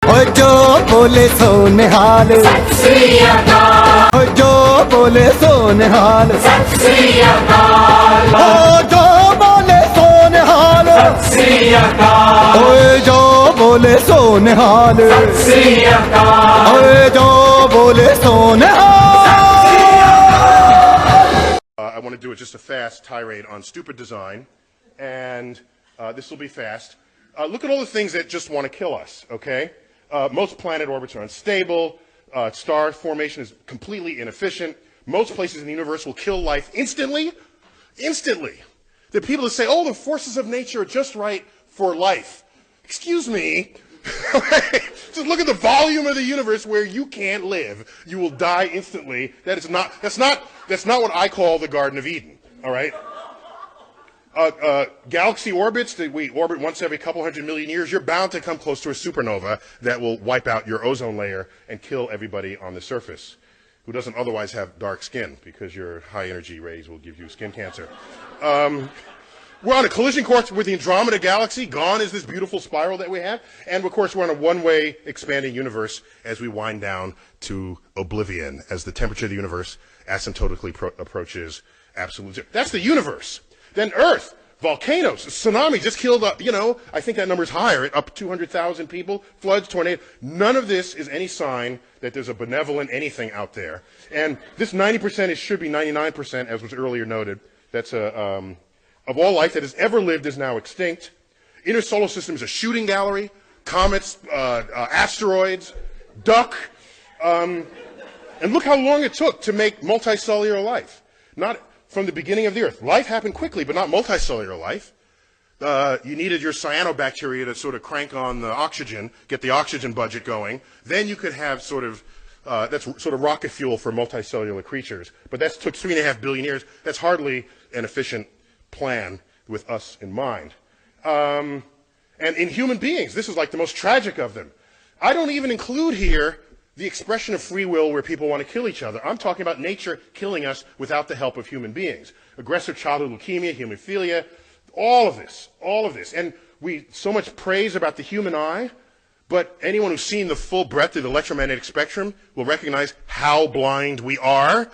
ओ जो बोले सो निहाल, सत श्री अकाल, ओ जो बोले सो निहाल, सत श्री अकाल, ओ जो बोले सो निहाल, सत श्री अकाल, ओ जो बोले सो निहाल, सत श्री अकाल, ओ जो बोले सो निहाल. I want to do just a fast tirade on stupid design, and this will be fast. Look at all the things that just want to kill us, okay? Most planet orbits are unstable. Star formation is completely inefficient. Most places in the universe will kill life instantly. Instantly. The people that say, oh, the forces of nature are just right for life. Excuse me. Just look at the volume of the universe where you can't live. You will die instantly. That's not what I call the Garden of Eden, all right? Galaxy orbits that we orbit once every couple 100 million years, you're bound to come close to a supernova that will wipe out your ozone layer and kill everybody on the surface who doesn't otherwise have dark skin, because your high energy rays will give you skin cancer. We're on a collision course with the Andromeda Galaxy. Gone is this beautiful spiral that we have. And of course, we're on a one-way expanding universe as we wind down to oblivion, as the temperature of the universe asymptotically approaches absolute zero. That's the universe. Then Earth, volcanoes, tsunami just killed, I think that number's higher, up 200,000 people, floods, tornadoes. None of this is any sign that there's a benevolent anything out there. And this 90% should be 99%, as was earlier noted. That's of all life that has ever lived is now extinct. Inner solar system is a shooting gallery. Comets, asteroids, duck. And look how long it took to make multicellular life. Not from the beginning of the Earth. Life happened quickly, but not multicellular life. You needed your cyanobacteria to sort of crank on the oxygen, get the oxygen budget going. Then you could have that's sort of rocket fuel for multicellular creatures. But that took 3.5 billion years. That's hardly an efficient plan with us in mind. And in human beings, this is like the most tragic of them. I don't even include here the expression of free will where people want to kill each other. I'm talking about nature killing us without the help of human beings. Aggressive childhood leukemia, hemophilia, all of this. And we so much praise about the human eye, but anyone who's seen the full breadth of the electromagnetic spectrum will recognize how blind we are.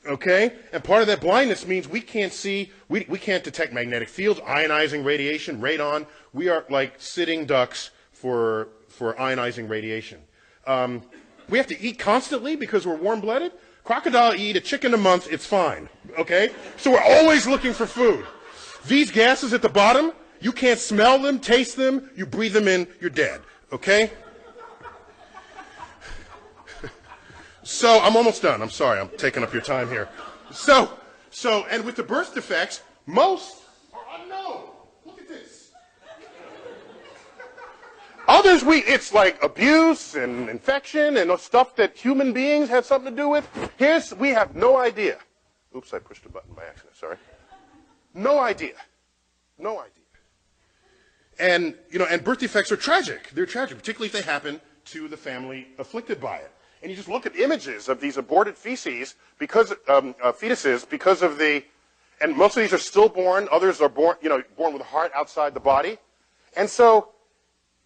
Okay? And part of that blindness means we can't see, we can't detect magnetic fields, ionizing radiation, radon. We are like sitting ducks for ionizing radiation. We have to eat constantly because we're warm-blooded. Crocodile eat a chicken a month, it's fine. Okay? So we're always looking for food. These gases at the bottom, you can't smell them, taste them, you breathe them in, you're dead. Okay? So, I'm almost done. I'm sorry, I'm taking up your time here. And with the birth defects, most are unknown. Look at this. Others, it's like abuse and infection and stuff that human beings have something to do with. We have no idea. Oops, I pushed a button by accident, sorry. No idea. No idea. And, and birth defects are tragic. They're tragic, particularly if they happen to the family afflicted by it. And you just look at images of these aborted fetuses because of and most of these are stillborn, others are born with a heart outside the body. And so,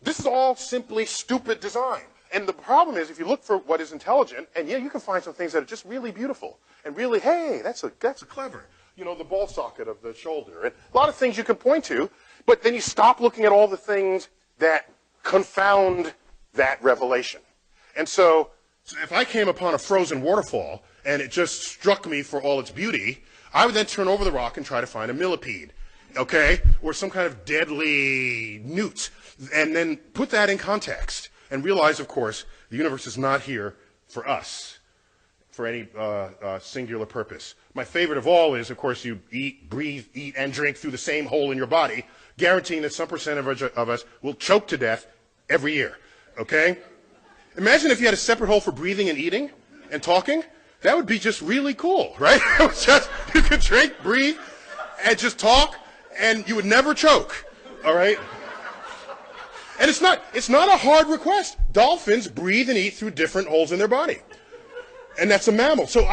this is all simply stupid design. And the problem is, if you look for what is intelligent, and yeah, you can find some things that are just really beautiful, and really, hey, that's a clever, the ball socket of the shoulder, and a lot of things you can point to, but then you stop looking at all the things that confound that revelation. And so if I came upon a frozen waterfall, and it just struck me for all its beauty, I would then turn over the rock and try to find a millipede, okay? Or some kind of deadly newt, and then put that in context, and realize, of course, the universe is not here for us, for any singular purpose. My favorite of all is, of course, you breathe, eat, and drink through the same hole in your body, guaranteeing that some percent of us will choke to death every year, okay? Imagine if you had a separate hole for breathing and eating and talking. That would be just really cool, right? You could drink, breathe, and just talk, and you would never choke, all right? And it's not a hard request. Dolphins breathe and eat through different holes in their body. And that's a mammal. So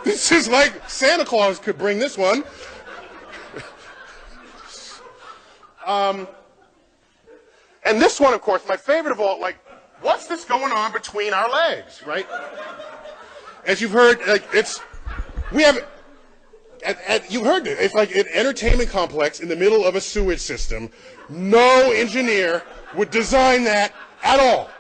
this is like Santa Claus could bring this one. And this one, of course, my favorite of all, like, what's this going on between our legs, right? As you've heard, like, you've heard it. It's like an entertainment complex in the middle of a sewage system. No engineer would design that at all.